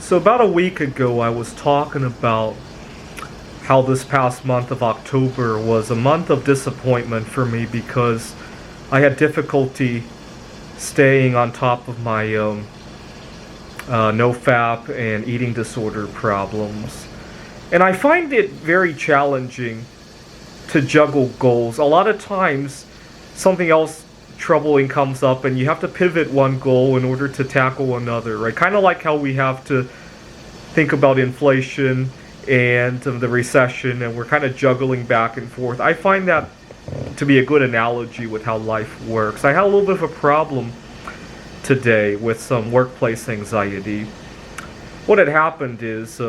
So about a week ago, I was talking about how this past month of October was a month of disappointment for me because I had difficulty staying on top of my no-fap and eating disorder problems. And I find it very challenging to juggle goals. A lot of times, something else troubling comes up and you have to pivot one goal in order to tackle another, right? Kind of like how we have to think about inflation and the recession, and we're kind of juggling back and forth. I find that to be a good analogy with how life works. I had a little bit of a problem today with some workplace anxiety. What had happened is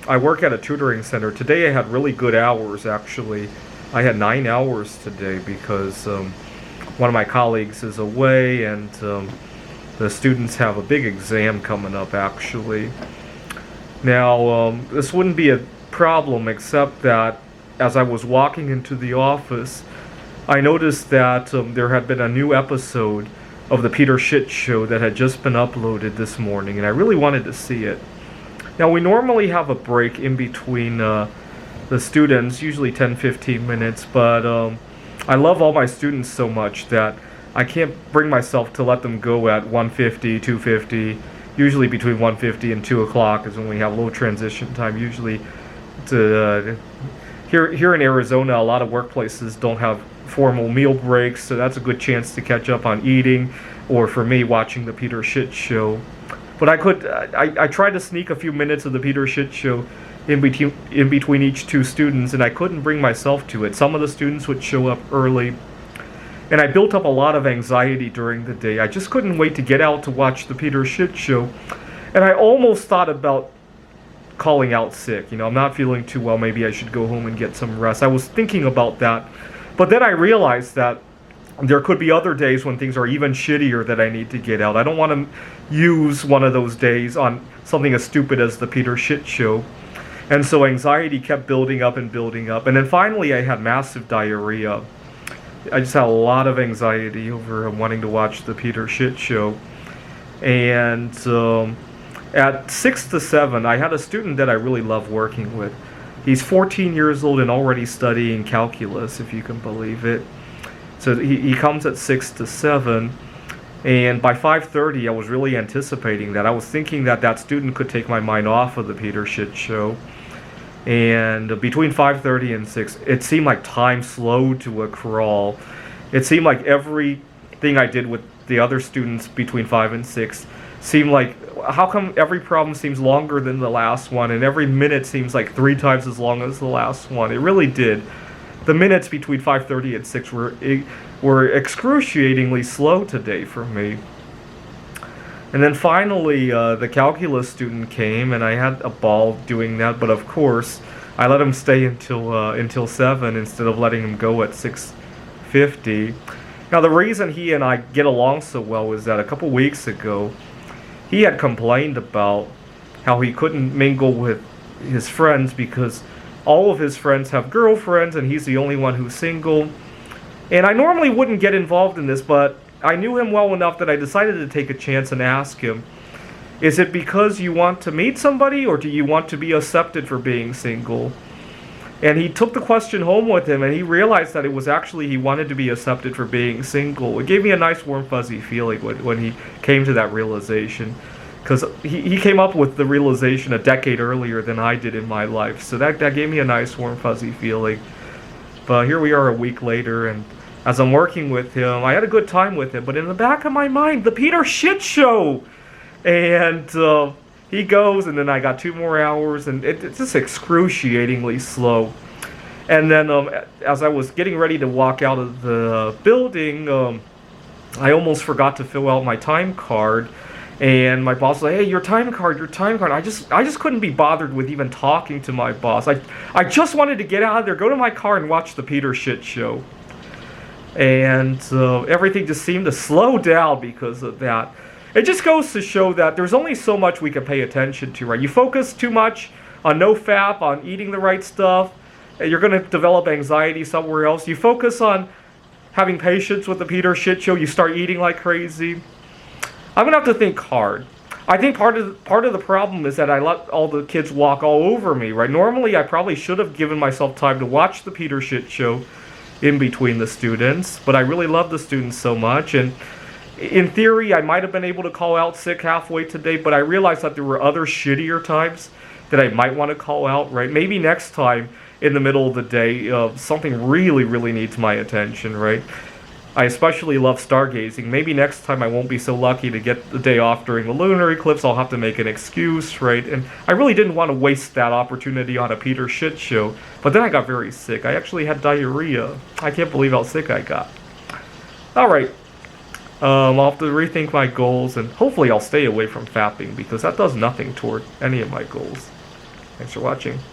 I work at a tutoring center. Today I had really good hours, actually. I had 9 hours today because one of my colleagues is away and the students have a big exam coming up, actually. Now, this wouldn't be a problem except that as I was walking into the office, I noticed that there had been a new episode of the Peter Shit Show that had just been uploaded this morning, and I really wanted to see it. Now, we normally have a break in between the students, usually 10-15 minutes, but I love all my students so much that I can't bring myself to let them go at 1:50, 2:50. Usually between 1:50 and 2 o'clock is when we have a little transition time. Usually, here in Arizona, a lot of workplaces don't have formal meal breaks, so that's a good chance to catch up on eating, or for me, watching the Peter Shit Show. But I tried to sneak a few minutes of the Peter Shit Show in between each two students, and I couldn't bring myself to it. Some of the students would show up early, and I built up a lot of anxiety during the day. I just couldn't wait to get out to watch the Peter Shit Show, and I almost thought about calling out sick. I'm not feeling too well, maybe I should go home and get some rest. I was thinking about that, but then I realized that there could be other days when things are even shittier that I need to get out. I don't want to use one of those days on something as stupid as the Peter Shit Show. And so anxiety kept building up and building up. And then finally I had massive diarrhea. I just had a lot of anxiety over wanting to watch the Peter Shit Show. And at 6 to 7, I had a student that I really love working with. He's 14 years old and already studying calculus, if you can believe it. So he comes at 6 to 7, and by 5:30 I was really anticipating that. I was thinking that that student could take my mind off of the Peter Shit Show. And between 5:30 and 6, it seemed like time slowed to a crawl. It seemed like everything I did with the other students between 5 and 6 seemed like, how come every problem seems longer than the last one, and every minute seems like 3 times as long as the last one? It really did. The minutes between 5:30 and 6 were excruciatingly slow today for me. And then finally, the calculus student came, and I had a ball doing that. But of course, I let him stay until 7 instead of letting him go at 6:50. Now, the reason he and I get along so well is that a couple weeks ago, he had complained about how he couldn't mingle with his friends because all of his friends have girlfriends, and he's the only one who's single. And I normally wouldn't get involved in this, but I knew him well enough that I decided to take a chance and ask him, is it because you want to meet somebody, or do you want to be accepted for being single? And he took the question home with him, and he realized that it was actually he wanted to be accepted for being single. It gave me a nice warm fuzzy feeling when he came to that realization, because he came up with the realization a decade earlier than I did in my life. So that gave me a nice warm fuzzy feeling. But here we are a week later, and as I'm working with him, I had a good time with him, but in the back of my mind, the Peter Shit Show! And he goes, and then I got 2 more hours, and it's just excruciatingly slow. And then as I was getting ready to walk out of the building, I almost forgot to fill out my time card. And my boss was like, hey, your time card. I just couldn't be bothered with even talking to my boss. I just wanted to get out of there, go to my car, and watch the Peter Shit Show. And everything just seemed to slow down because of that. It just goes to show that there's only so much we can pay attention to, right? You focus too much on no-fap, on eating the right stuff, you're going to develop anxiety somewhere else. You focus on having patience with the Peter Shit Show, you start eating like crazy. I'm going to have to think hard. I think part of the problem is that I let all the kids walk all over me, right? Normally, I probably should have given myself time to watch the Peter Shit Show in between the students, but I really love the students so much, and in theory, I might have been able to call out sick halfway today, but I realized that there were other shittier times that I might want to call out, right? Maybe next time in the middle of the day, something really, really needs my attention, right? I especially love stargazing. Maybe next time I won't be so lucky to get the day off during the lunar eclipse. I'll have to make an excuse, right? And I really didn't want to waste that opportunity on a Peter Shit Show. But then I got very sick. I actually had diarrhea. I can't believe how sick I got. Alright. I'll have to rethink my goals, and hopefully I'll stay away from fapping, because that does nothing toward any of my goals. Thanks for watching.